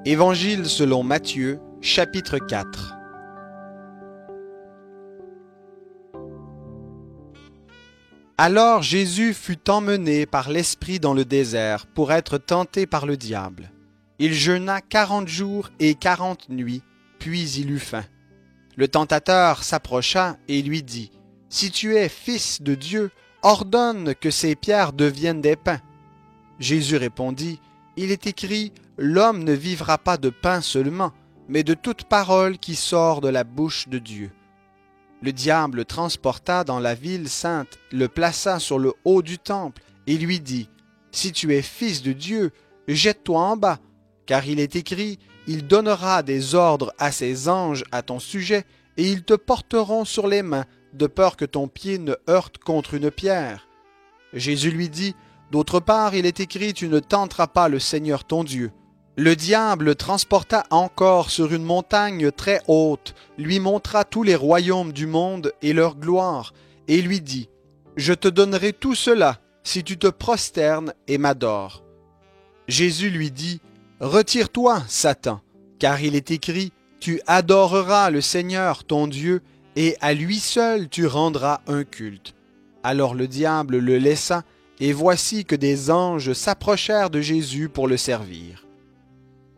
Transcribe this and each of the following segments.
Évangile selon Matthieu, chapitre 4. Alors Jésus fut emmené par l'Esprit dans le désert pour être tenté par le diable. Il jeûna 40 jours et 40 nuits, puis il eut faim. Le tentateur s'approcha et lui dit, « Si tu es fils de Dieu, ordonne que ces pierres deviennent des pains. » Jésus répondit, « Il est écrit, l'homme ne vivra pas de pain seulement, mais de toute parole qui sort de la bouche de Dieu. » Le diable le transporta dans la ville sainte, le plaça sur le haut du temple et lui dit, « Si tu es fils de Dieu, jette-toi en bas, car il est écrit, il donnera des ordres à ses anges à ton sujet, et ils te porteront sur les mains, de peur que ton pied ne heurte contre une pierre. » Jésus lui dit, « D'autre part, il est écrit, tu ne tenteras pas le Seigneur ton Dieu. » Le diable le transporta encore sur une montagne très haute, lui montra tous les royaumes du monde et leur gloire, et lui dit, « Je te donnerai tout cela si tu te prosternes et m'adores. » Jésus lui dit, « Retire-toi, Satan, car il est écrit, tu adoreras le Seigneur ton Dieu, et à lui seul tu rendras un culte. » Alors le diable le laissa, et voici que des anges s'approchèrent de Jésus pour le servir.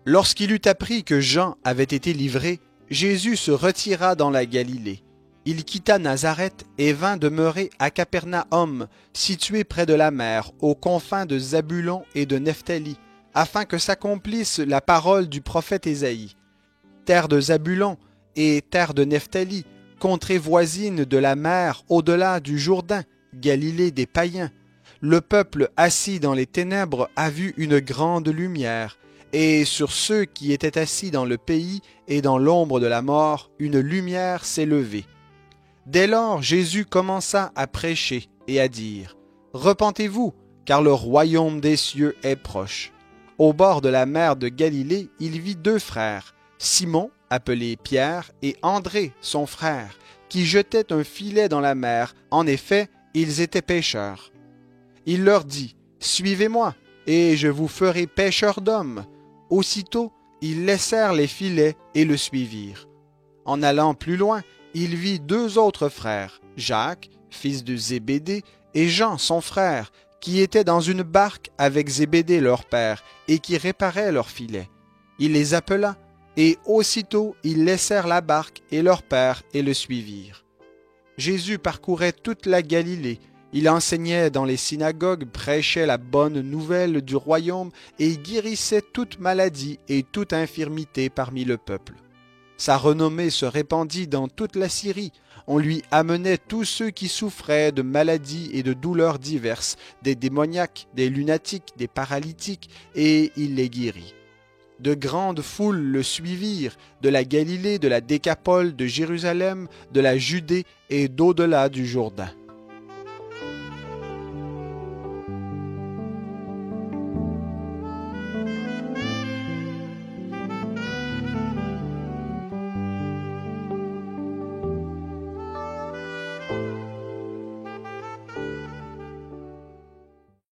Lorsqu'il eut appris que Jean avait été livré, Jésus se retira dans la Galilée. Il quitta Nazareth et vint demeurer à Capernaum, situé près de la mer, aux confins de Zabulon et de Nephtali, afin que s'accomplisse la parole du prophète Ésaïe. Terre de Zabulon et terre de Nephtali, contrée voisine de la mer au-delà du Jourdain, Galilée des païens. Le peuple assis dans les ténèbres a vu une grande lumière, et sur ceux qui étaient assis dans le pays et dans l'ombre de la mort, une lumière s'est levée. Dès lors, Jésus commença à prêcher et à dire, « Repentez-vous, car le royaume des cieux est proche. » Au bord de la mer de Galilée, il vit deux frères, Simon, appelé Pierre, et André, son frère, qui jetaient un filet dans la mer. En effet, ils étaient pêcheurs. Il leur dit, « Suivez-moi, et je vous ferai pêcheurs d'hommes. » Aussitôt, ils laissèrent les filets et le suivirent. En allant plus loin, il vit deux autres frères, Jacques, fils de Zébédée, et Jean, son frère, qui étaient dans une barque avec Zébédée leur père, et qui réparaient leurs filets. Il les appela, et aussitôt ils laissèrent la barque et leur père et le suivirent. Jésus parcourait toute la Galilée. Il enseignait dans les synagogues, prêchait la bonne nouvelle du royaume et guérissait toute maladie et toute infirmité parmi le peuple. Sa renommée se répandit dans toute la Syrie. On lui amenait tous ceux qui souffraient de maladies et de douleurs diverses, des démoniaques, des lunatiques, des paralytiques, et il les guérit. De grandes foules le suivirent, de la Galilée, de la Décapole, de Jérusalem, de la Judée et d'au-delà du Jourdain.